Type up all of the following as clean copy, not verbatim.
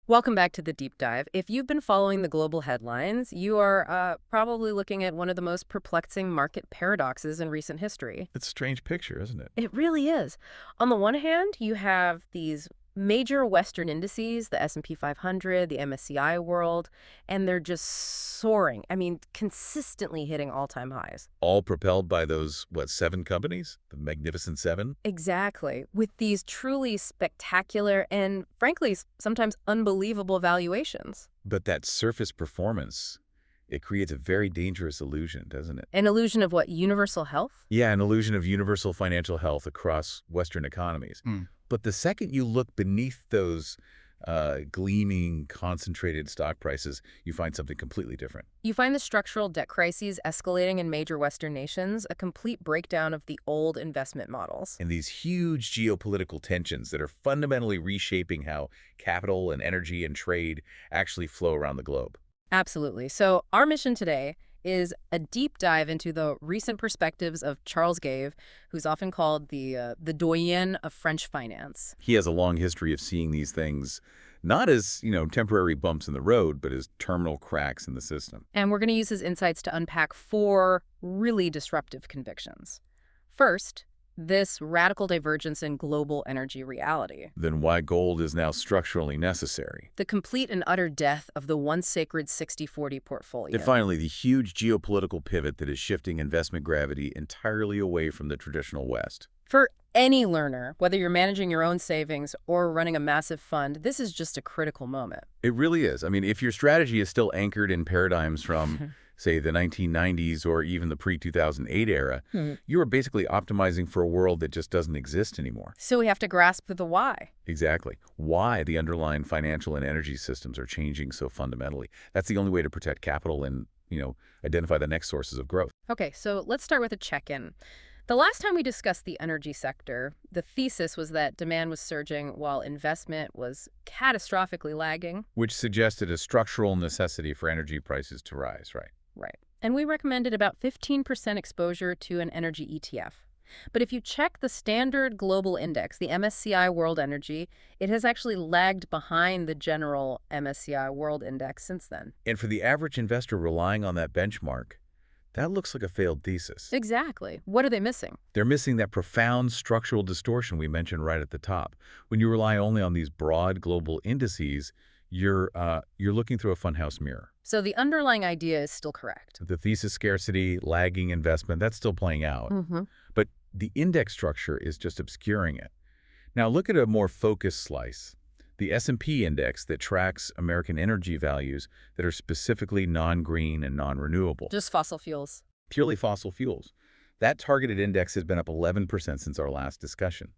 Welcome back to the deep dive. If you've been following the global headlines, you are probably looking at one of the most perplexing market paradoxes in recent history. It's a strange picture, isn't it? It really is. On the one hand, you have these major Western indices, the S&P 500, the MSCI World, and they're just soaring. I mean, consistently hitting all-time highs. All propelled by those, what, seven companies? The Magnificent Seven? Exactly. With these truly spectacular and, frankly, sometimes unbelievable valuations. But that surface performance, it creates a very dangerous illusion, doesn't it? An illusion of what? Universal health? Yeah, an illusion of universal financial health across Western economies. But the second you look beneath those gleaming, concentrated stock prices, you find something completely different. You find the structural debt crises escalating in major Western nations, a complete breakdown of the old investment models. And these huge geopolitical tensions that are fundamentally reshaping how capital and energy and trade actually flow around the globe. Absolutely. So our mission today is a deep dive into the recent perspectives of Charles Gave, who's often called the doyen of French finance. He has a long history of seeing these things not as, temporary bumps in the road, but as terminal cracks in the system. And we're going to use his insights to unpack four really disruptive convictions. First, this radical divergence in global energy reality. Then why gold is now structurally necessary. The complete and utter death of the once sacred 60-40 portfolio. And finally, the huge geopolitical pivot that is shifting investment gravity entirely away from the traditional West. For any learner, whether you're managing your own savings or running a massive fund, this is just a critical moment. It really is. I mean, if your strategy is still anchored in paradigms from, say, the 1990s or even the pre-2008 era, you are basically optimizing for a world that just doesn't exist anymore. So we have to grasp the why. Exactly. Why the underlying financial and energy systems are changing so fundamentally. That's the only way to protect capital and, identify the next sources of growth. Okay, so let's start with a check-in. The last time we discussed the energy sector, the thesis was that demand was surging while investment was catastrophically lagging. Which suggested a structural necessity for energy prices to rise, right? Right. And we recommended about 15% exposure to an energy ETF. But if you check the standard global index, the MSCI World Energy, it has actually lagged behind the general MSCI World Index since then. And for the average investor relying on that benchmark, that looks like a failed thesis. Exactly. What are they missing? They're missing that profound structural distortion we mentioned right at the top. When you rely only on these broad global indices, you're looking through a funhouse mirror. So the underlying idea is still correct. The thesis scarcity, lagging investment, that's still playing out. But the index structure is just obscuring it. Now look at a more focused slice. The S&P index that tracks American energy values that are specifically non-green and non-renewable. Just fossil fuels. Purely fossil fuels. That targeted index has been up 11% since our last discussion.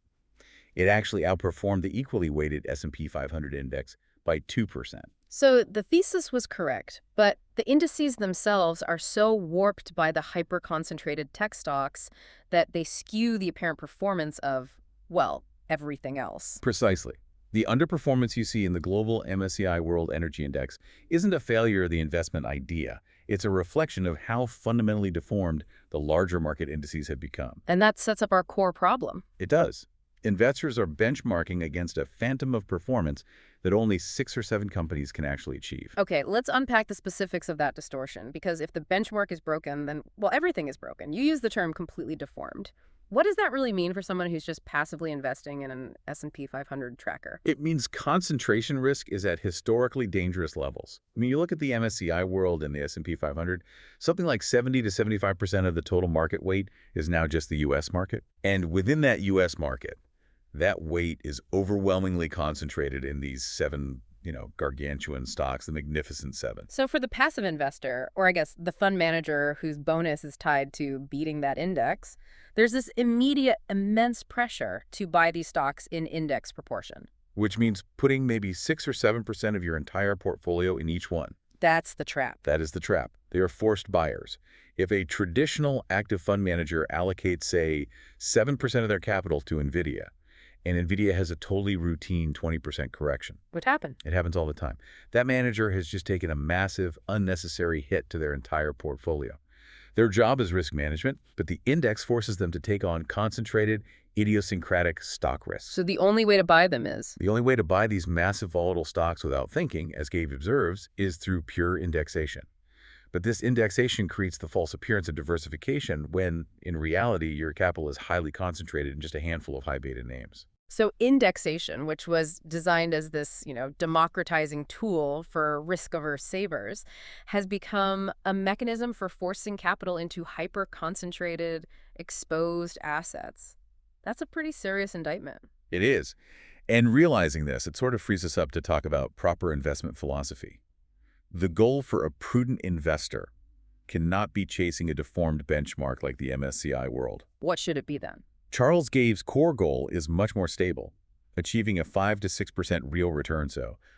It actually outperformed the equally weighted S&P 500 index by 2%. So the thesis was correct, but the indices themselves are so warped by the hyper-concentrated tech stocks that they skew the apparent performance of, well, everything else. Precisely. The underperformance you see in the global MSCI World Energy Index isn't a failure of the investment idea. It's a reflection of how fundamentally deformed the larger market indices have become. And that sets up our core problem. It does. Investors are benchmarking against a phantom of performance that only 6 or 7 companies can actually achieve. Okay, let's unpack the specifics of that distortion, because if the benchmark is broken, then, well, everything is broken. You use the term completely deformed. What does that really mean for someone who's just passively investing in an S&P 500 tracker? It means concentration risk is at historically dangerous levels. I mean, you look at the MSCI World and the S&P 500, something like 70 to 75% of the total market weight is now just the U.S. market. And within that U.S. market, that weight is overwhelmingly concentrated in these 7 gargantuan stocks, the Magnificent Seven. So for the passive investor, or I guess the fund manager whose bonus is tied to beating that index, there's this immediate immense pressure to buy these stocks in index proportion. Which means putting maybe 6 or 7% of your entire portfolio in each one. That's the trap. That is the trap. They are forced buyers. If a traditional active fund manager allocates, say, 7% of their capital to NVIDIA, and NVIDIA has a totally routine 20% correction. What happened? It happens all the time. That manager has just taken a massive, unnecessary hit to their entire portfolio. Their job is risk management, but the index forces them to take on concentrated, idiosyncratic stock risks. So the only way to buy them is. The only way to buy these massive volatile stocks without thinking, as Gabe observes, is through pure indexation. But this indexation creates the false appearance of diversification when, in reality, your capital is highly concentrated in just a handful of high-beta names. So indexation, which was designed as this, democratizing tool for risk-averse savers, has become a mechanism for forcing capital into hyper-concentrated, exposed assets. That's a pretty serious indictment. It is. And realizing this, it sort of frees us up to talk about proper investment philosophy. The goal for a prudent investor cannot be chasing a deformed benchmark like the MSCI World. What should it be then? Charles Gave's core goal is much more stable, achieving a 5 to 6% real return,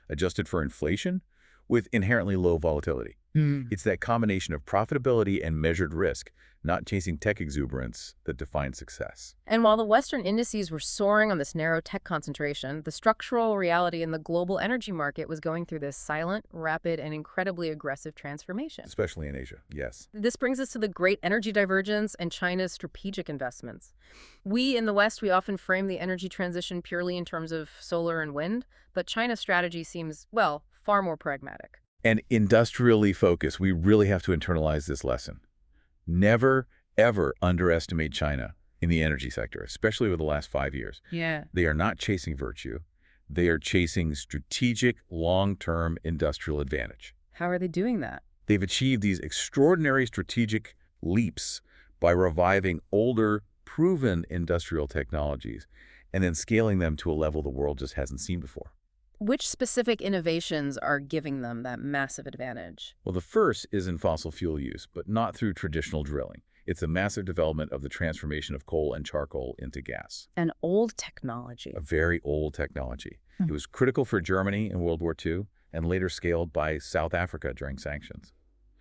adjusted for inflation, with inherently low volatility. It's that combination of profitability and measured risk, not chasing tech exuberance, that defines success. And while the Western indices were soaring on this narrow tech concentration, the structural reality in the global energy market was going through this silent, rapid, and incredibly aggressive transformation. Especially in Asia, yes. This brings us to the great energy divergence and China's strategic investments. We in the West, we often frame the energy transition purely in terms of solar and wind, but China's strategy seems, well, far more pragmatic. And industrially focused, we really have to internalize this lesson. Never, ever underestimate China in the energy sector, especially over the last 5 years. Yeah. They are not chasing virtue. They are chasing strategic, long-term industrial advantage. How are they doing that? They've achieved these extraordinary strategic leaps by reviving older, proven industrial technologies and then scaling them to a level the world just hasn't seen before. Which specific innovations are giving them that massive advantage? Well, the first is in fossil fuel use, but not through traditional drilling. It's a massive development of the transformation of coal and charcoal into gas. An old technology. A very old technology. It was critical for Germany in World War II and later scaled by South Africa during sanctions.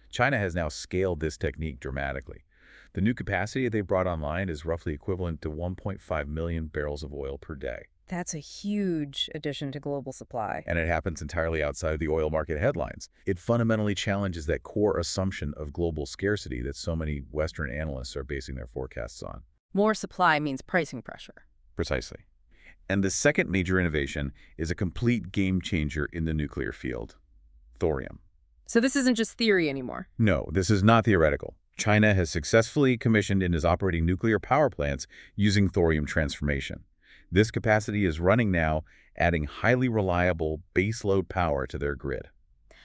China has now scaled this technique dramatically. The new capacity they brought online is roughly equivalent to 1.5 million barrels of oil per day. That's a huge addition to global supply. And it happens entirely outside of the oil market headlines. It fundamentally challenges that core assumption of global scarcity that so many Western analysts are basing their forecasts on. More supply means pricing pressure. Precisely. And the second major innovation is a complete game changer in the nuclear field: thorium. So this isn't just theory anymore. No, this is not theoretical. China has successfully commissioned and is operating nuclear power plants using thorium transformation. This capacity is running now, adding highly reliable baseload power to their grid.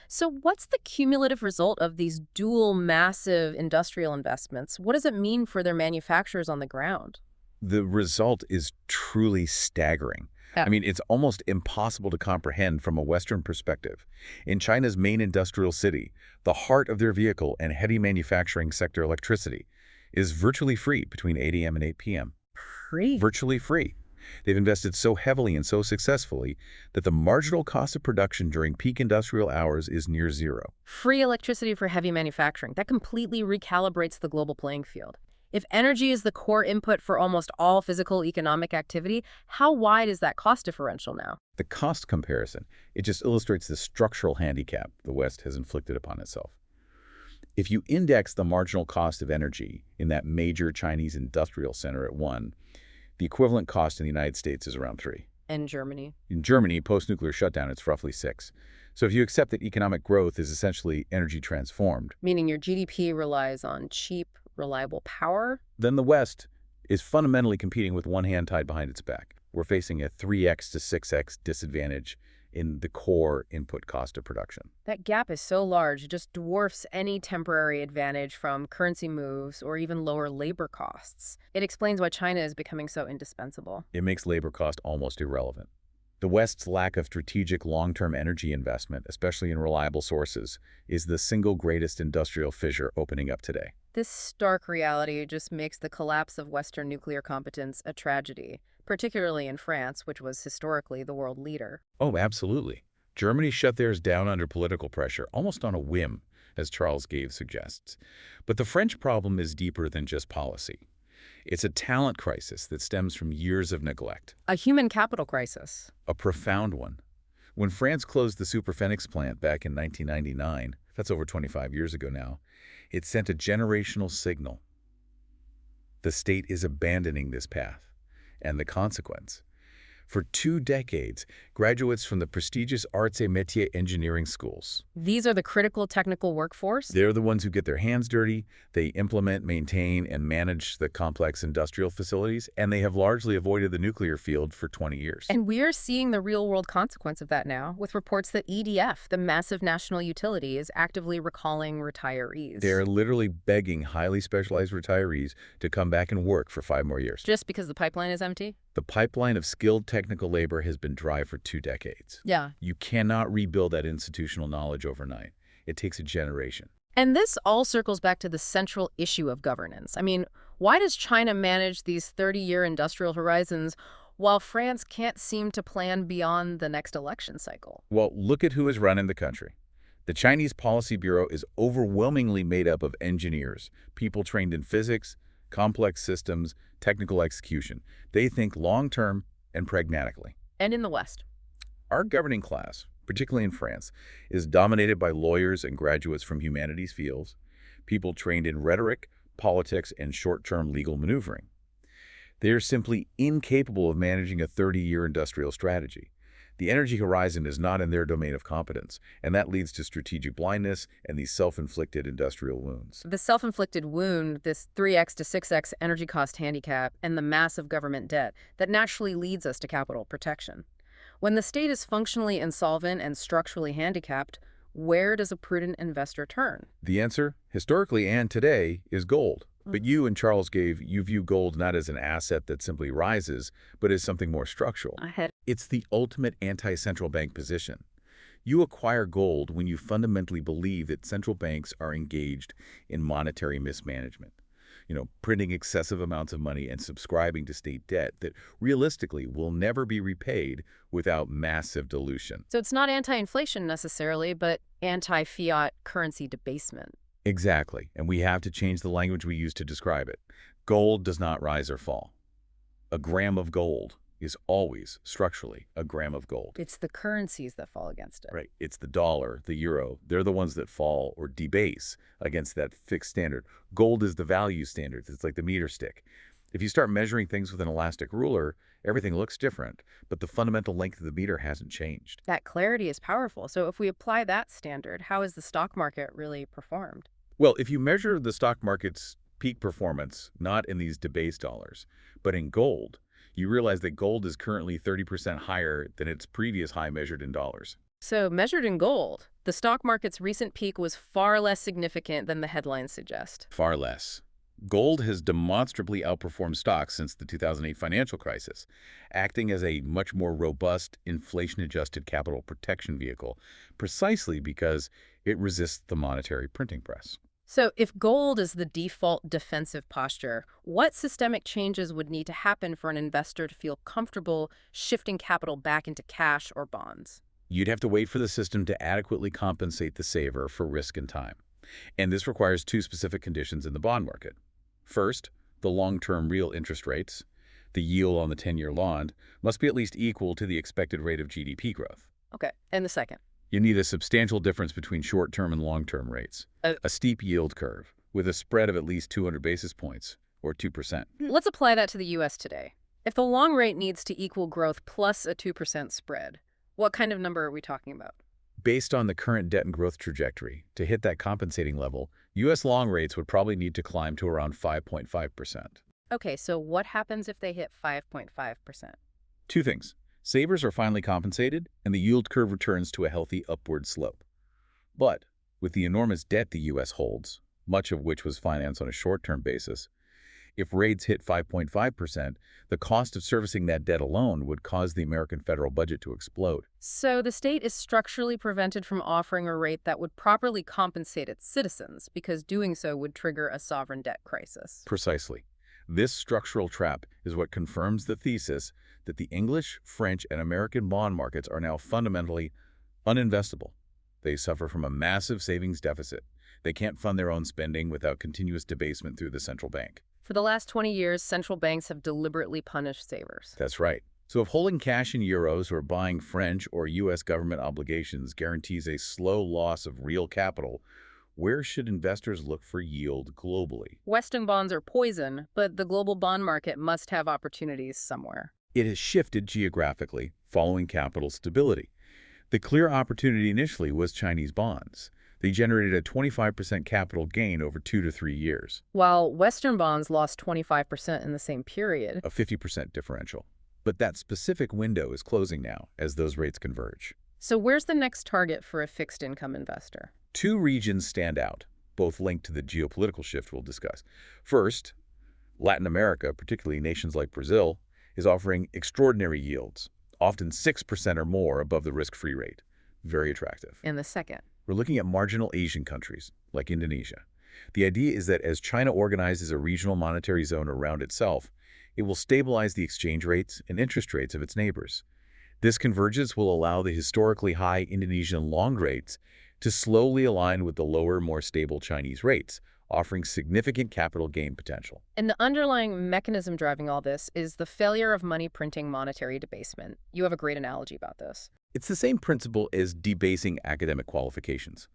So what's the cumulative result of these dual massive industrial investments? What does it mean for their manufacturers on the ground? The result is truly staggering. Yeah. I mean, it's almost impossible to comprehend from a Western perspective. In China's main industrial city, the heart of their vehicle and heavy manufacturing sector, electricity, is virtually free between 8 a.m. and 8 p.m. Free? Virtually free. They've invested so heavily and so successfully that the marginal cost of production during peak industrial hours is near zero. Free electricity for heavy manufacturing. That completely recalibrates the global playing field. If energy is the core input for almost all physical economic activity, how wide is that cost differential now? The cost comparison, it just illustrates the structural handicap the West has inflicted upon itself. If you index the marginal cost of energy in that major Chinese industrial center at 1, the equivalent cost in the United States is around 3. And Germany? In Germany, post-nuclear shutdown, it's roughly 6. So if you accept that economic growth is essentially energy transformed, Meaning your GDP relies on cheap, reliable power? then the West is fundamentally competing with one hand tied behind its back. We're facing a 3x to 6x disadvantage in the core input cost of production. That gap is so large, it just dwarfs any temporary advantage from currency moves or even lower labor costs. It explains why China is becoming so indispensable. It makes labor cost almost irrelevant. The West's lack of strategic long-term energy investment, especially in reliable sources, is the single greatest industrial fissure opening up today. This stark reality just makes the collapse of Western nuclear competence a tragedy, particularly in France, which was historically the world leader. Oh, absolutely. Germany shut theirs down under political pressure, almost on a whim, as Charles Gave suggests. But the French problem is deeper than just policy. It's a talent crisis that stems from years of neglect. A human capital crisis. A profound one. When France closed the Superphénix plant back in 1999, that's over 25 years ago now, it sent a generational signal. The state is abandoning this path. And the consequence? For 2 decades, graduates from the prestigious arts et métiers engineering schools. These are the critical technical workforce? They're the ones who get their hands dirty, they implement, maintain, and manage the complex industrial facilities, and they have largely avoided the nuclear field for 20 years. And we're seeing the real-world consequence of that now, with reports that EDF, the massive national utility, is actively recalling retirees. They're literally begging highly specialized retirees to come back and work for 5 more years. Just because the pipeline is empty? The pipeline of skilled technical labor has been dry for 2 decades. Yeah. You cannot rebuild that institutional knowledge overnight. It takes a generation. And this all circles back to the central issue of governance. I mean, why does China manage these 30-year industrial horizons while France can't seem to plan beyond the next election cycle? Well, look at who is running the country. The Chinese Policy Bureau is overwhelmingly made up of engineers, people trained in physics, complex systems, technical execution. They think long-term and pragmatically. And in the West? Our governing class, particularly in France, is dominated by lawyers and graduates from humanities fields, people trained in rhetoric, politics, and short-term legal maneuvering. They are simply incapable of managing a 30-year industrial strategy. The energy horizon is not in their domain of competence, and that leads to strategic blindness and these self-inflicted industrial wounds. The self-inflicted wound, this 3x to 6x energy cost handicap, and the massive government debt that naturally leads us to capital protection. When the state is functionally insolvent and structurally handicapped, where does a prudent investor turn? The answer, historically and today, is gold. But you and Charles you view gold not as an asset that simply rises, but as something more structural. It's the ultimate anti-central bank position. You acquire gold when you fundamentally believe that central banks are engaged in monetary mismanagement. Printing excessive amounts of money and subscribing to state debt that realistically will never be repaid without massive dilution. So it's not anti-inflation necessarily, but anti-fiat currency debasement. Exactly, and we have to change the language we use to describe it. Gold does not rise or fall. A gram of gold is always, structurally, a gram of gold. It's the currencies that fall against it. Right. It's the dollar, the euro. They're the ones that fall or debase against that fixed standard. Gold is the value standard. It's like the meter stick. If you start measuring things with an elastic ruler, everything looks different, but the fundamental length of the meter hasn't changed. That clarity is powerful. So if we apply that standard, how has the stock market really performed? Well, if you measure the stock market's peak performance, not in these debased dollars, but in gold, you realize that gold is currently 30% higher than its previous high measured in dollars. So measured in gold, the stock market's recent peak was far less significant than the headlines suggest. Far less. Gold has demonstrably outperformed stocks since the 2008 financial crisis, acting as a much more robust, inflation-adjusted capital protection vehicle, precisely because it resists the monetary printing press. So if gold is the default defensive posture, what systemic changes would need to happen for an investor to feel comfortable shifting capital back into cash or bonds? You'd have to wait for the system to adequately compensate the saver for risk and time. And this requires 2 specific conditions in the bond market. First, the long-term real interest rates, the yield on the 10-year bond, must be at least equal to the expected rate of GDP growth. Okay, and the second? You need a substantial difference between short-term and long-term rates, a steep yield curve with a spread of at least 200 basis points, or 2%. Let's apply that to the U.S. today. If the long rate needs to equal growth plus a 2% spread, what kind of number are we talking about? Based on the current debt and growth trajectory, to hit that compensating level, U.S. long rates would probably need to climb to around 5.5%. Okay, so what happens if they hit 5.5%? 2 things. Savers are finally compensated, and the yield curve returns to a healthy upward slope. But with the enormous debt the U.S. holds, much of which was financed on a short-term basis, if rates hit 5.5%, the cost of servicing that debt alone would cause the American federal budget to explode. So the state is structurally prevented from offering a rate that would properly compensate its citizens, because doing so would trigger a sovereign debt crisis. Precisely. This structural trap is what confirms the thesis that the English, French, and American bond markets are now fundamentally uninvestable. They suffer from a massive savings deficit. They can't fund their own spending without continuous debasement through the central bank. For the last 20 years, central banks have deliberately punished savers. That's right. So if holding cash in euros or buying French or U.S. government obligations guarantees a slow loss of real capital, Where should investors look for yield globally? Western bonds are poison, but the global bond market must have opportunities somewhere. It has shifted geographically following capital stability. The clear opportunity initially was Chinese bonds. They generated a 25% capital gain over 2 to 3 years, While Western bonds lost 25% in the same period. a 50% differential. But that specific window is closing now as those rates converge. So where's the next target for a fixed income investor? Two regions stand out, both linked to the geopolitical shift we'll discuss. First, Latin America, particularly nations like Brazil, is offering extraordinary yields, often 6% or more above the risk-free rate. Very attractive. And the second. We're looking at marginal Asian countries, like Indonesia. The idea is that as China organizes a regional monetary zone around itself, it will stabilize the exchange rates and interest rates of its neighbors. This convergence will allow the historically high Indonesian long rates to slowly align with the lower, more stable Chinese rates, offering significant capital gain potential. And the underlying mechanism driving all this is the failure of money printing monetary debasement. You have a great analogy about this. It's the same principle as debasing academic qualifications.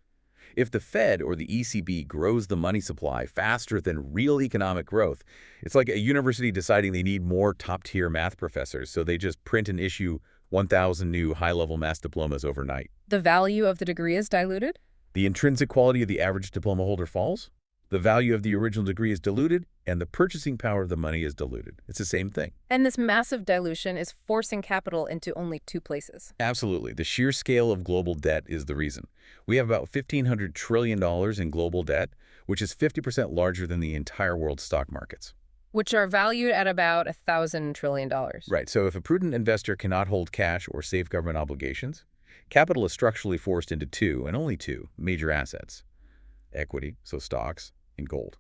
If the Fed or the ECB grows the money supply faster than real economic growth, it's like a university deciding they need more top-tier math professors, so they just print and issue 1,000 new high-level math diplomas overnight. The value of the degree is diluted? The intrinsic quality of the average diploma holder falls, the value of the original degree is diluted, and the purchasing power of the money is diluted. It's the same thing. And this massive dilution is forcing capital into only two places. Absolutely. The sheer scale of global debt is the reason. We have about $1,500 trillion in global debt, which is 50% larger than the entire world's stock markets. Which are valued at about $1,000 trillion. Right. So if a prudent investor cannot hold cash or save government obligations, capital is structurally forced into two, and only two, major assets: equity, so stocks, and gold.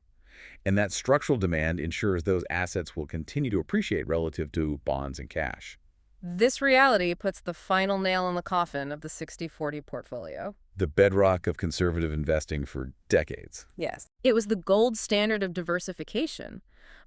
And that structural demand ensures those assets will continue to appreciate relative to bonds and cash. This reality puts the final nail in the coffin of the 60-40 portfolio. The bedrock of conservative investing for decades. Yes. It was the gold standard of diversification,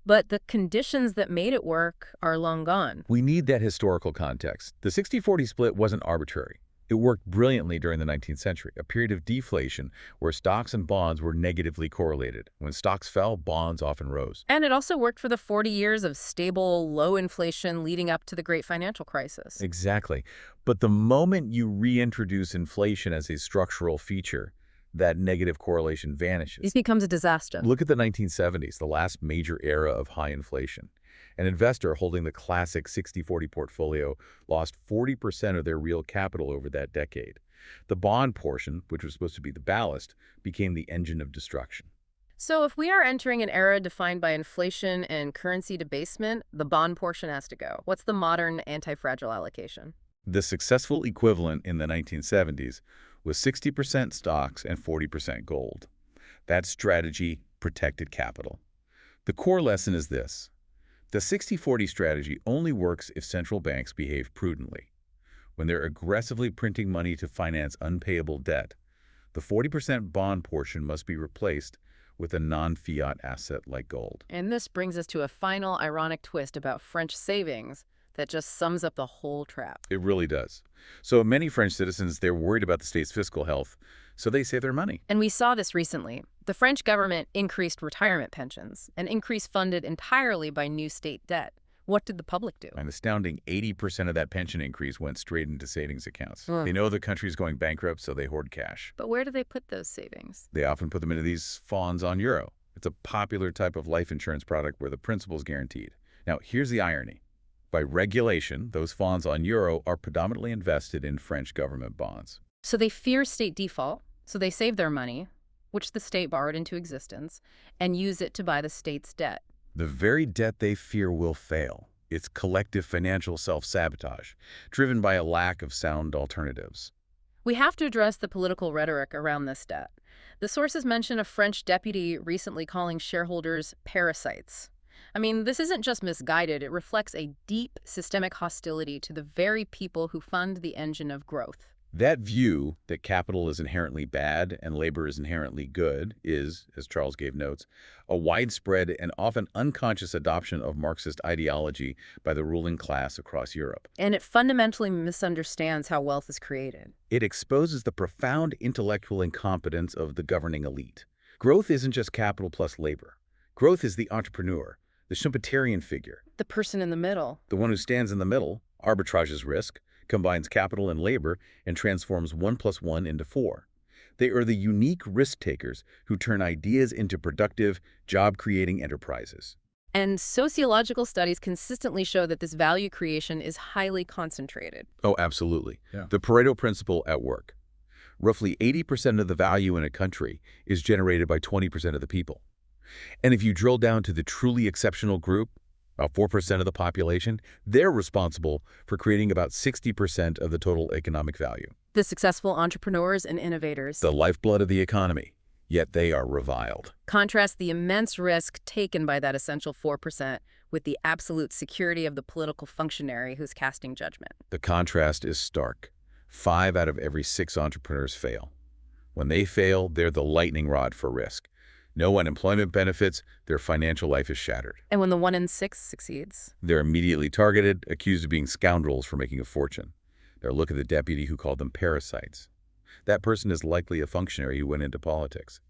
but the conditions that made it work are long gone. We need that historical context. The 60-40 split wasn't arbitrary. It worked brilliantly during the 19th century, a period of deflation where stocks and bonds were negatively correlated. When stocks fell, bonds often rose. And it also worked for the 40 years of stable, low inflation leading up to the Great Financial Crisis. Exactly. But the moment you reintroduce inflation as a structural feature, that negative correlation vanishes. It becomes a disaster. Look at the 1970s, the last major era of high inflation. An investor holding the classic 60-40 portfolio lost 40% of their real capital over that decade. The bond portion, which was supposed to be the ballast, became the engine of destruction. So if we are entering an era defined by inflation and currency debasement, the bond portion has to go. What's the modern anti-fragile allocation? The successful equivalent in the 1970s was 60% stocks and 40% gold. That strategy protected capital. The core lesson is this: the 60-40 strategy only works if central banks behave prudently. When they're aggressively printing money to finance unpayable debt, the 40% bond portion must be replaced with a non-fiat asset like gold. And this brings us to a final ironic twist about French savings that just sums up the whole trap. It really does. So many French citizens, they're worried about the state's fiscal health, so they save their money. And we saw this recently. The French government increased retirement pensions, an increase funded entirely by new state debt. What did the public do? An astounding 80% of that pension increase went straight into savings accounts. Ugh. They know the country's going bankrupt, so they hoard cash. But where do they put those savings? They often put them into these funds on euro. It's a popular type of life insurance product where the principal is guaranteed. Now, here's the irony. By regulation, those funds on euro are predominantly invested in French government bonds. So they fear state default, so they save their money, which the state borrowed into existence, and use it to buy the state's debt. The very debt they fear will fail. It's collective financial self-sabotage, driven by a lack of sound alternatives. We have to address the political rhetoric around this debt. The sources mention a French deputy recently calling shareholders parasites. I mean, this isn't just misguided, it reflects a deep systemic hostility to the very people who fund the engine of growth. That view that capital is inherently bad and labor is inherently good is, as Charles gave notes, a widespread and often unconscious adoption of Marxist ideology by the ruling class across Europe. And it fundamentally misunderstands how wealth is created. It exposes the profound intellectual incompetence of the governing elite. Growth isn't just capital plus labor. Growth is the entrepreneur, the Schumpeterian figure, The person in the middle. the one who stands in the middle, arbitrages risk, combines capital and labor, and transforms 1 plus 1 into 4. They are the unique risk-takers who turn ideas into productive, job-creating enterprises. And sociological studies consistently show that this value creation is highly concentrated. Oh, absolutely. Yeah. The Pareto principle at work. Roughly 80% of the value in a country is generated by 20% of the people. And if you drill down to the truly exceptional group, about 4% of the population, they're responsible for creating about 60% of the total economic value. The successful entrepreneurs and innovators. The lifeblood of the economy, yet they are reviled. Contrast the immense risk taken by that essential 4% with the absolute security of the political functionary who's casting judgment. The contrast is stark. 5 out of every 6 entrepreneurs fail. When they fail, they're the lightning rod for risk. No unemployment benefits, their financial life is shattered. And when the 1 in 6 succeeds, They're immediately targeted, accused of being scoundrels for making a fortune. They'll look at the deputy who called them parasites. That person is likely a functionary who went into politics.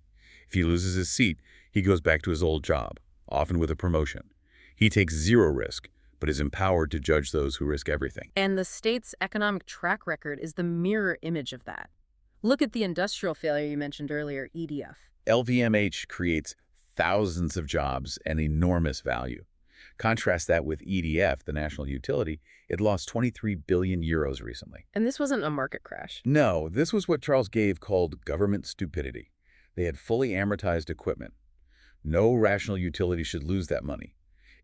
If he loses his seat, he goes back to his old job, often with a promotion. He takes zero risk, but is empowered to judge those who risk everything. and the state's economic track record is the mirror image of that. Look at the industrial failure you mentioned earlier, EDF. LVMH creates thousands of jobs and enormous value. Contrast that with EDF, the national utility. It lost 23 billion euros recently. And this wasn't a market crash. No, this was what Charles Gave called government stupidity. They had fully amortized equipment. No rational utility should lose that money.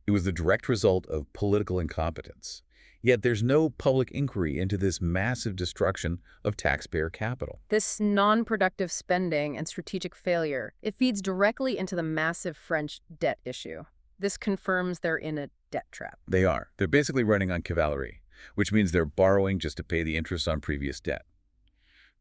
It was the direct result of political incompetence. Yet there's no public inquiry into this massive destruction of taxpayer capital. This non-productive spending and strategic failure, it feeds directly into the massive French debt issue. This confirms they're in a debt trap. They are. They're basically running on cavalerie, which means they're borrowing just to pay the interest on previous debt.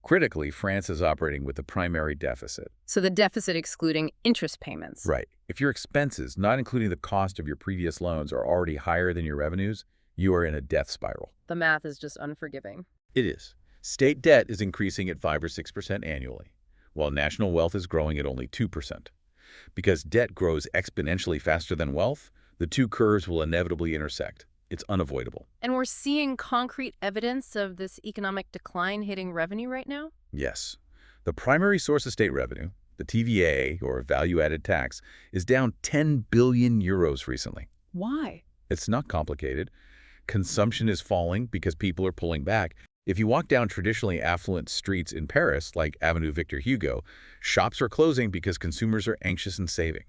Critically, France is operating with a primary deficit. So the deficit excluding interest payments. Right. If your expenses, not including the cost of your previous loans, are already higher than your revenues, you are in a death spiral. The math is just unforgiving. It is. State debt is increasing at 5 or 6% annually, while national wealth is growing at only 2%. Because debt grows exponentially faster than wealth, the two curves will inevitably intersect. It's unavoidable. And we're seeing concrete evidence of this economic decline hitting revenue right now? Yes. The primary source of state revenue, the TVA, or value-added tax, is down 10 billion euros recently. Why? It's not complicated. Consumption is falling because people are pulling back. If you walk down traditionally affluent streets in Paris, like Avenue Victor Hugo, shops are closing because consumers are anxious and saving.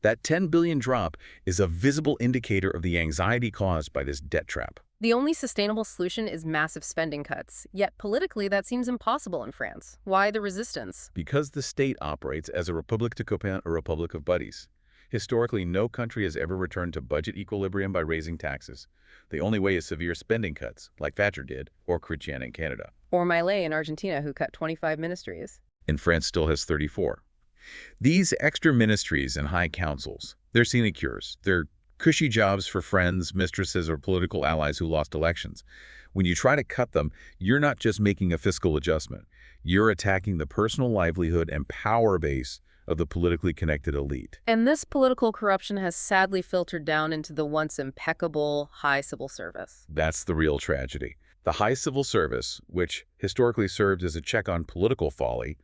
That 10 billion drop is a visible indicator of the anxiety caused by this debt trap. The only sustainable solution is massive spending cuts. Yet politically, that seems impossible in France. Why the resistance? Because the state operates as a République de copains, a republic of buddies. Historically, no country has ever returned to budget equilibrium by raising taxes. The only way is severe spending cuts, like Thatcher did, or Chrétien in Canada. Or Milei in Argentina, who cut 25 ministries. And France still has 34. These extra ministries and high councils, they're sinecures. They're cushy jobs for friends, mistresses, or political allies who lost elections. When you try to cut them, you're not just making a fiscal adjustment. You're attacking the personal livelihood and power base of the politically connected elite. And this political corruption has sadly filtered down into the once impeccable high civil service. That's the real tragedy. The high civil service, which historically served as a check on political folly,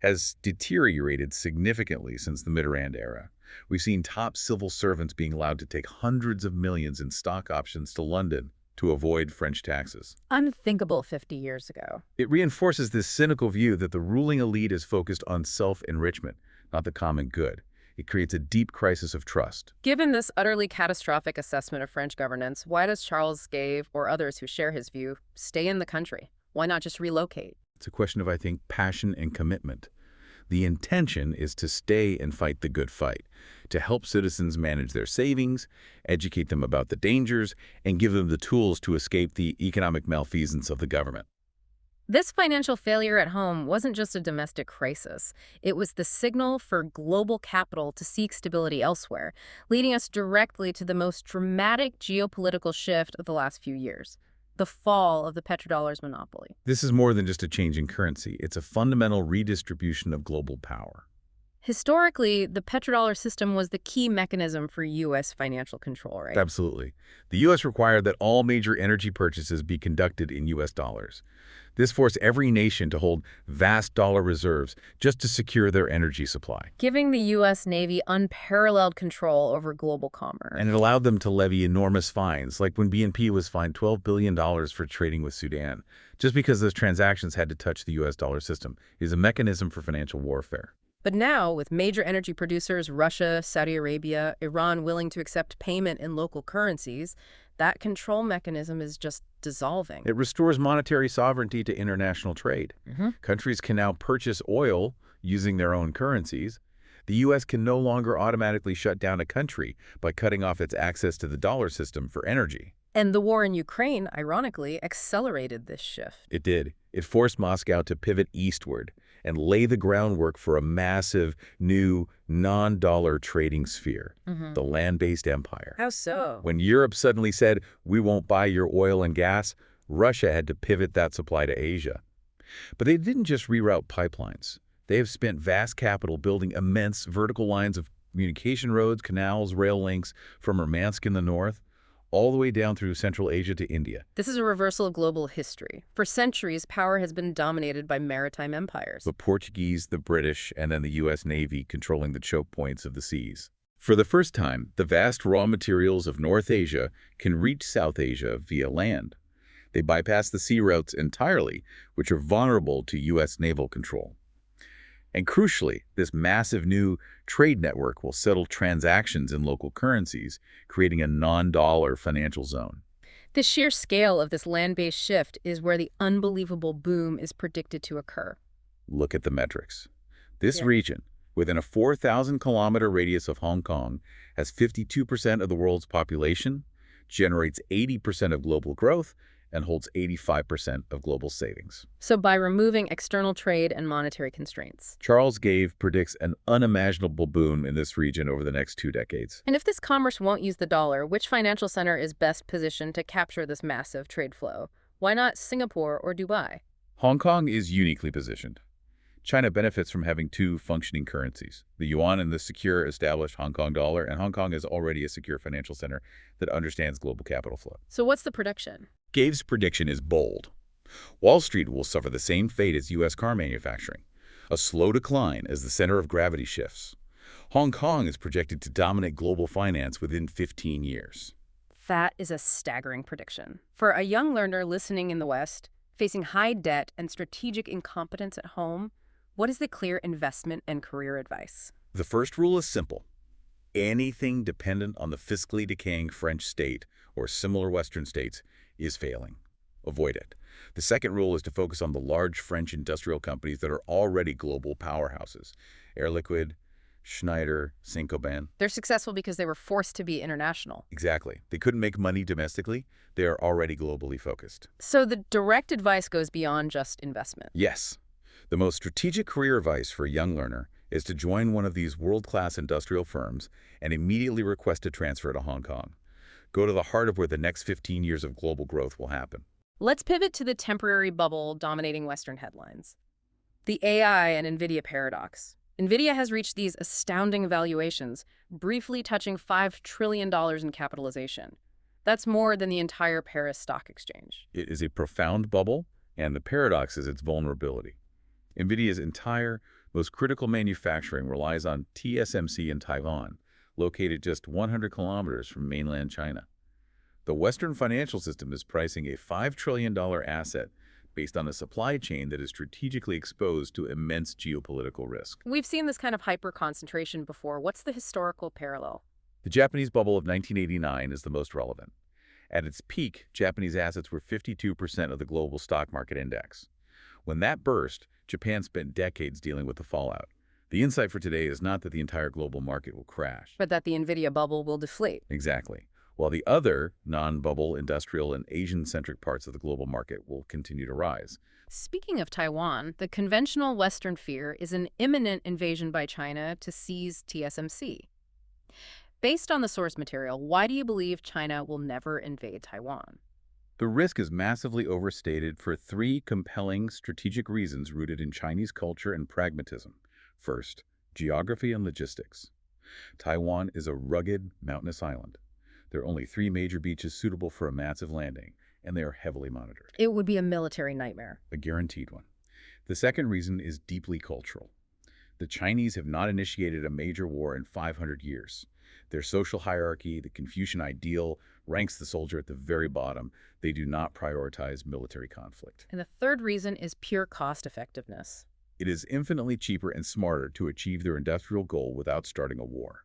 has deteriorated significantly since the Mitterrand era. We've seen top civil servants being allowed to take hundreds of millions in stock options to London to avoid French taxes. Unthinkable 50 years ago. It reinforces this cynical view that the ruling elite is focused on self-enrichment, not the common good. It creates a deep crisis of trust. Given this utterly catastrophic assessment of French governance, why does Charles Gave, or others who share his view, stay in the country? Why not just relocate? It's a question of, I think, passion and commitment. The intention is to stay and fight the good fight, to help citizens manage their savings, educate them about the dangers, and give them the tools to escape the economic malfeasance of the government. This financial failure at home wasn't just a domestic crisis. It was the signal for global capital to seek stability elsewhere, leading us directly to the most dramatic geopolitical shift of the last few years, the fall of the petrodollar's monopoly. This is more than just a change in currency. It's a fundamental redistribution of global power. Historically, the petrodollar system was the key mechanism for U.S. financial control, right? Absolutely. The U.S. required that all major energy purchases be conducted in U.S. dollars. This forced every nation to hold vast dollar reserves just to secure their energy supply. Giving the U.S. Navy unparalleled control over global And it commerce. allowed them to levy enormous fines, like when BNP was fined $12 billion for trading with Sudan, just because those transactions had to touch the U.S. dollar system. It is a mechanism for financial warfare. But now, with major energy producers Russia, Saudi Arabia, Iran willing to accept payment in local currencies, that control mechanism is just dissolving. It restores monetary sovereignty to international trade. Mhm. Countries can now purchase oil using their own currencies. The U.S. can no longer automatically shut down a country by cutting off its access to the dollar system for energy. And the war in Ukraine, ironically, accelerated this shift. It did. It forced Moscow to pivot eastward and lay the groundwork for a massive, new, non-dollar trading sphere, the land-based empire. How so? When Europe suddenly said, "We won't buy your oil and gas," Russia had to pivot that supply to Asia. But they didn't just reroute pipelines. They have spent vast capital building immense vertical lines of communication roads, canals, rail links from Murmansk in the north, all the way down through Central Asia to India. This is a reversal of global history. For centuries, power has been dominated by maritime empires. The Portuguese, the British, and then the U.S. Navy controlling the choke points of the seas. For the first time, the vast raw materials of North Asia can reach South Asia via land. They bypass the sea routes entirely, which are vulnerable to U.S. naval control. And crucially, this massive new trade network will settle transactions in local currencies, creating a non-dollar financial zone. The sheer scale of this land-based shift is where the unbelievable boom is predicted to occur. Look at the metrics. This Yeah. region, within a 4,000-kilometer radius of Hong Kong, has 52% of the world's population, generates 80% of global growth, and holds 85% of global savings. So by removing external trade and monetary constraints. Charles Gave predicts an unimaginable boom in this region over the next 2 decades. And if this commerce won't use the dollar, which financial center is best positioned to capture this massive trade flow? Why not Singapore or Dubai? Hong Kong is uniquely positioned. China benefits from having two functioning currencies, the yuan and the secure established Hong Kong dollar, and Hong Kong is already a secure financial center that understands global capital flow. So what's the prediction? Gave's prediction is bold. Wall Street will suffer the same fate as U.S. car manufacturing, a slow decline as the center of gravity shifts. Hong Kong is projected to dominate global finance within 15 years. That is a staggering prediction. For a young learner listening in the West, facing high debt and strategic incompetence at home, what is the clear investment and career advice? The first rule is simple. Anything dependent on the fiscally decaying French state or similar Western states is failing. Avoid it. The second rule is to focus on the large French industrial companies that are already global powerhouses. Air Liquide, Schneider, Saint-Gobain. They're successful because they were forced to be international. Exactly. They couldn't make money domestically. They are already globally focused. So the direct advice goes beyond just investment. Yes. The most strategic career advice for a young learner is to join one of these world-class industrial firms and immediately request a transfer to Hong Kong. Go to the heart of where the next 15 years of global growth will happen. Let's pivot to the temporary bubble dominating Western headlines. The AI and NVIDIA paradox. NVIDIA has reached these astounding valuations, briefly touching $5 trillion in capitalization. That's more than the entire Paris Stock Exchange. It is a profound bubble, and the paradox is its vulnerability. NVIDIA's entire, most critical manufacturing relies on TSMC in Taiwan, located just 100 kilometers from mainland China. The Western financial system is pricing a $5 trillion asset based on a supply chain that is strategically exposed to immense geopolitical risk. We've seen this kind of hyper-concentration before. What's the historical parallel? The Japanese bubble of 1989 is the most relevant. At its peak, Japanese assets were 52% of the global stock market index. When that burst, Japan spent decades dealing with the fallout. The insight for today is not that the entire global market will crash. But that the NVIDIA bubble will deflate. Exactly. While the other non-bubble industrial and Asian-centric parts of the global market will continue to rise. Speaking of Taiwan, the conventional Western fear is an imminent invasion by China to seize TSMC. Based on the source material, why do you believe China will never invade Taiwan? The risk is massively overstated for three compelling strategic reasons rooted in Chinese culture and pragmatism. First, geography and logistics. Taiwan is a rugged, mountainous island. There are only three major beaches suitable for a massive landing, and they are heavily monitored. It would be a military nightmare. A guaranteed one. The second reason is deeply cultural. The Chinese have not initiated a major war in 500 years. Their social hierarchy, the Confucian ideal, ranks the soldier at the very bottom. They do not prioritize military conflict. And the third reason is pure cost effectiveness. It is infinitely cheaper and smarter to achieve their industrial goal without starting a war.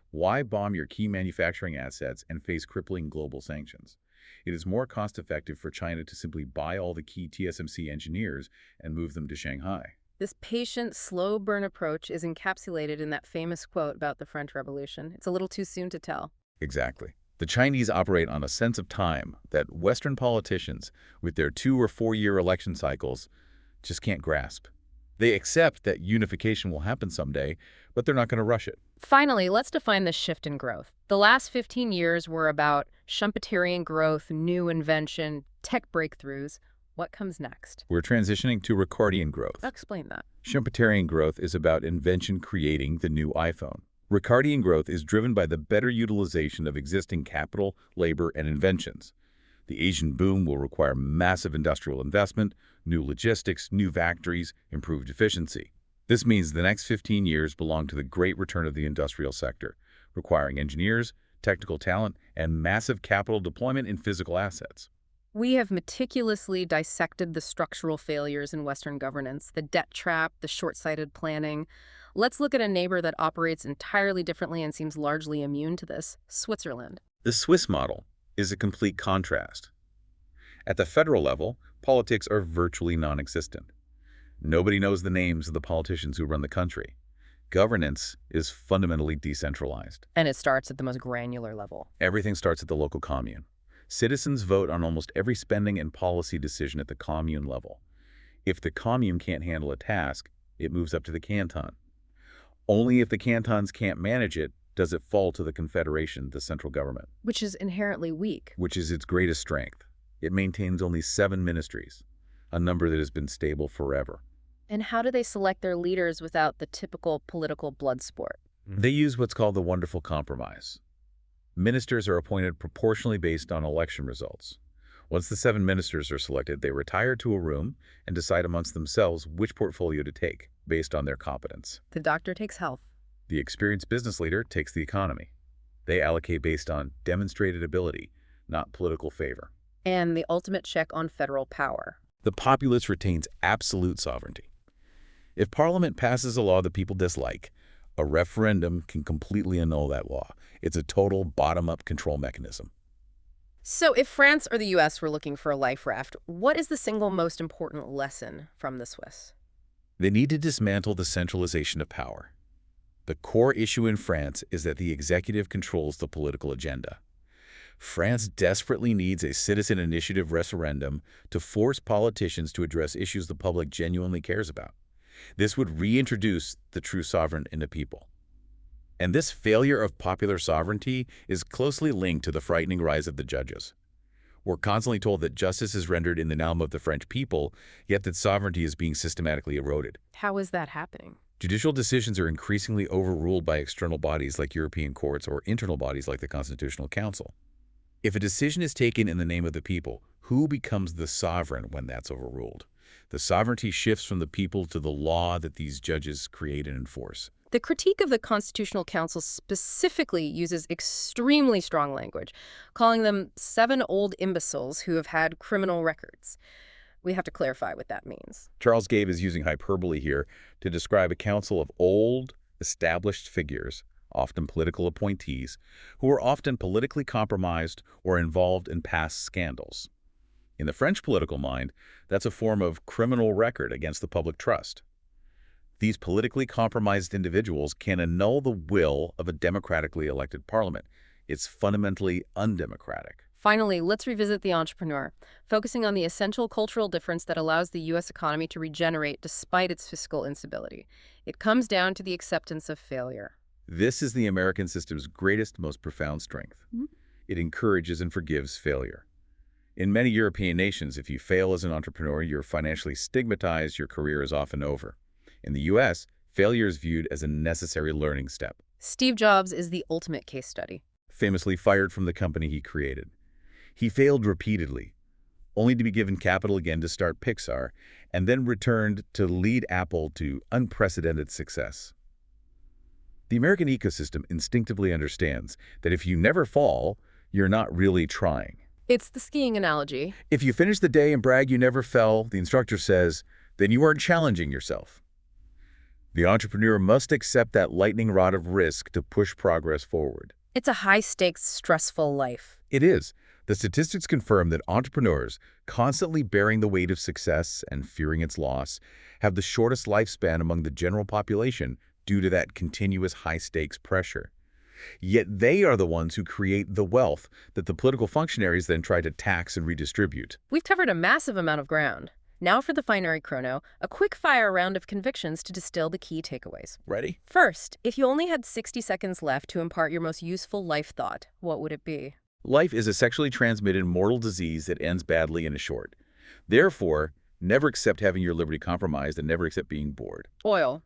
Why bomb your key manufacturing assets and face crippling global sanctions? It is more cost-effective for China to simply buy all the key TSMC engineers and move them to Shanghai. This patient, slow burn approach is encapsulated in that famous quote about the French Revolution. It's a little too soon to tell. Exactly. The Chinese operate on a sense of time that Western politicians, with their 2- or 4-year election cycles, just can't grasp. They accept that unification will happen someday, but they're not going to rush it. Finally, let's define this shift in growth. The last 15 years were about Schumpeterian growth, new invention, tech breakthroughs. What comes next? We're transitioning to Ricardian growth. Explain that. Schumpeterian growth is about invention creating the new iPhone. Ricardian growth is driven by the better utilization of existing capital, labor, and inventions. The Asian boom will require massive industrial investment, new logistics, new factories, improved efficiency. This means the next 15 years belong to the great return of the industrial sector, requiring engineers, technical talent, and massive capital deployment in physical assets. We have meticulously dissected the structural failures in Western governance, the debt trap, the short-sighted planning. Let's look at a neighbor that operates entirely differently and seems largely immune to this, Switzerland. The Swiss model is a complete contrast. At the federal level, politics are virtually non-existent. Nobody knows the names of the politicians who run the country. Governance is fundamentally decentralized. And it starts at the most granular level. Everything starts at the local commune. Citizens vote on almost every spending and policy decision at the commune level. If the commune can't handle a task, it moves up to the canton. Only if the cantons can't manage it does it fall to the confederation, the central government. Which is inherently weak. Which is its greatest strength. It maintains only 7 ministries, a number that has been stable forever. And how do they select their leaders without the typical political blood sport? They use what's called the wonderful compromise. Ministers are appointed proportionally based on election results. Once the 7 ministers are selected, they retire to a room and decide amongst themselves which portfolio to take, based on their competence. The doctor takes health. The experienced business leader takes the economy. They allocate based on demonstrated ability, not political favor. And the ultimate check on federal power. The populace retains absolute sovereignty. If Parliament passes a law that people dislike, a referendum can completely annul that law. It's a total bottom-up control mechanism. So if France or the U.S. were looking for a life raft, what is the single most important lesson from the Swiss? They need to dismantle the centralization of power. The core issue in France is that the executive controls the political agenda. France desperately needs a citizen initiative referendum to force politicians to address issues the public genuinely cares about. This would reintroduce the true sovereign in the people. And this failure of popular sovereignty is closely linked to the frightening rise of the judges. We're constantly told that justice is rendered in the name of the French people, yet that sovereignty is being systematically eroded. How is that happening? Judicial decisions are increasingly overruled by external bodies like European courts or internal bodies like the Constitutional Council. If a decision is taken in the name of the people, who becomes the sovereign when that's overruled? The sovereignty shifts from the people to the law that these judges create and enforce. The critique of the Constitutional Council specifically uses extremely strong language, calling them 7 old imbeciles who have had criminal records. We have to clarify what that means. Charles Gave is using hyperbole here to describe a council of old, established figures, often political appointees, who are often politically compromised or involved in past scandals. In the French political mind, that's a form of criminal record against the public trust. These politically compromised individuals can annul the will of a democratically elected parliament. It's fundamentally undemocratic. Finally, let's revisit the entrepreneur, focusing on the essential cultural difference that allows the U.S. economy to regenerate despite its fiscal instability. It comes down to the acceptance of failure. This is the American system's greatest, most profound strength. Mhm. It encourages and forgives failure. In many European nations, if you fail as an entrepreneur, you're financially stigmatized, your career is often over. In the U.S., failure is viewed as a necessary learning step. Steve Jobs is the ultimate case study. Famously fired from the company he created. He failed repeatedly, only to be given capital again to start Pixar, and then returned to lead Apple to unprecedented success. The American ecosystem instinctively understands that if you never fall, you're not really trying. It's the skiing analogy. If you finish the day and brag you never fell, the instructor says, then you aren't challenging yourself. The entrepreneur must accept that lightning rod of risk to push progress forward. It's a high-stakes, stressful life. It is. The statistics confirm that entrepreneurs, constantly bearing the weight of success and fearing its loss, have the shortest lifespan among the general population due to that continuous high-stakes pressure. Yet they are the ones who create the wealth that the political functionaries then try to tax and redistribute. We've covered a massive amount of ground. Now for the Finery Chrono, a quick-fire round of convictions to distill the key takeaways. Ready? First, if you only had 60 seconds left to impart your most useful life thought, what would it be? Life is a sexually transmitted mortal disease that ends badly and is short. Therefore, never accept having your liberty compromised and never accept being bored. Oil.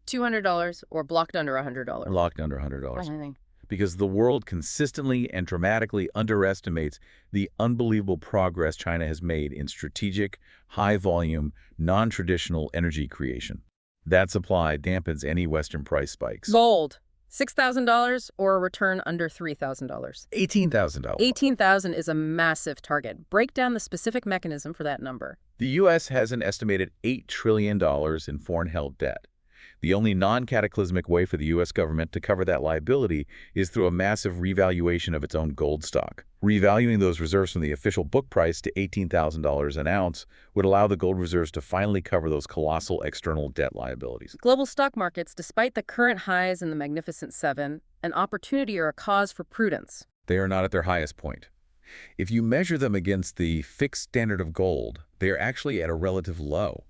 $200 or blocked under $100. Locked under $100. Anything. Because the world consistently and dramatically underestimates the unbelievable progress China has made in strategic, high-volume, non-traditional energy creation. That supply dampens any Western price spikes. Gold. $6,000 or a return under $3,000. $18,000. $18,000 is a massive target. Break down the specific mechanism for that number. The U.S. has an estimated $8 trillion in foreign-held debt. The only non-cataclysmic way for the U.S. government to cover that liability is through a massive revaluation of its own gold stock. Revaluing those reserves from the official book price to $18,000 an ounce would allow the gold reserves to finally cover those colossal external debt liabilities. Global stock markets, despite the current highs in the Magnificent Seven, an opportunity or a cause for prudence. They are not at their highest point. If you measure them against the fixed standard of gold, they are actually at a relative low.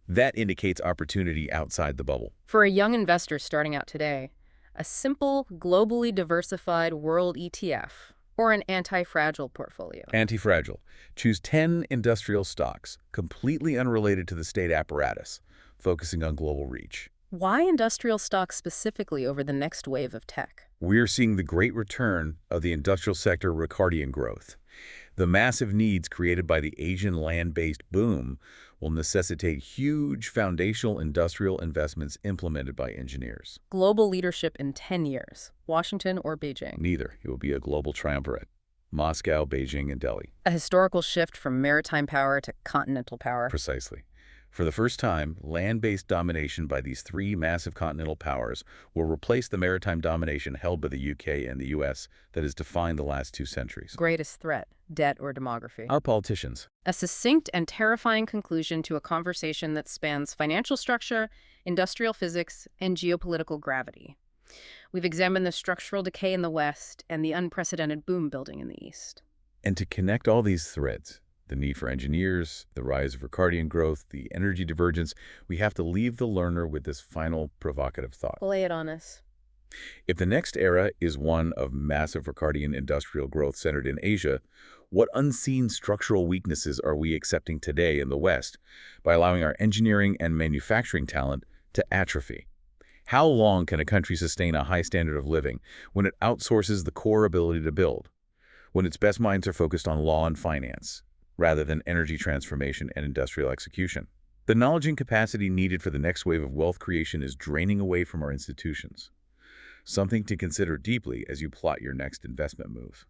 That indicates opportunity outside the bubble. For a young investor starting out today, a simple, globally diversified world ETF or an anti-fragile portfolio. Anti-fragile. Choose 10 industrial stocks, completely unrelated to the state apparatus, focusing on global reach. Why industrial stocks specifically over the next wave of tech? We're seeing the great return of the industrial sector Ricardian growth. The massive needs created by the Asian land-based boom will necessitate huge foundational industrial investments implemented by engineers. Global leadership in 10 years, Washington or Beijing. Neither. It will be a global triumvirate. Moscow, Beijing, and Delhi. A historical shift from maritime power to continental power. Precisely. For the first time, land-based domination by these three massive continental powers will replace the maritime domination held by the UK and the US that has defined the last 2 centuries. Greatest threat, debt or demography. Our politicians. A succinct and terrifying conclusion to a conversation that spans financial structure, industrial physics, and geopolitical gravity. We've examined the structural decay in the West and the unprecedented boom building in the East. And to connect all these threads, the need for engineers, the rise of Ricardian growth, the energy divergence, we have to leave the learner with this final provocative thought. Lay it on us. If the next era is one of massive Ricardian industrial growth centered in Asia, what unseen structural weaknesses are we accepting today in the West by allowing our engineering and manufacturing talent to atrophy? How long can a country sustain a high standard of living when it outsources the core ability to build, when its best minds are focused on law and finance, rather than energy transformation and industrial execution? The knowledge and capacity needed for the next wave of wealth creation is draining away from our institutions. Something to consider deeply as you plot your next investment move.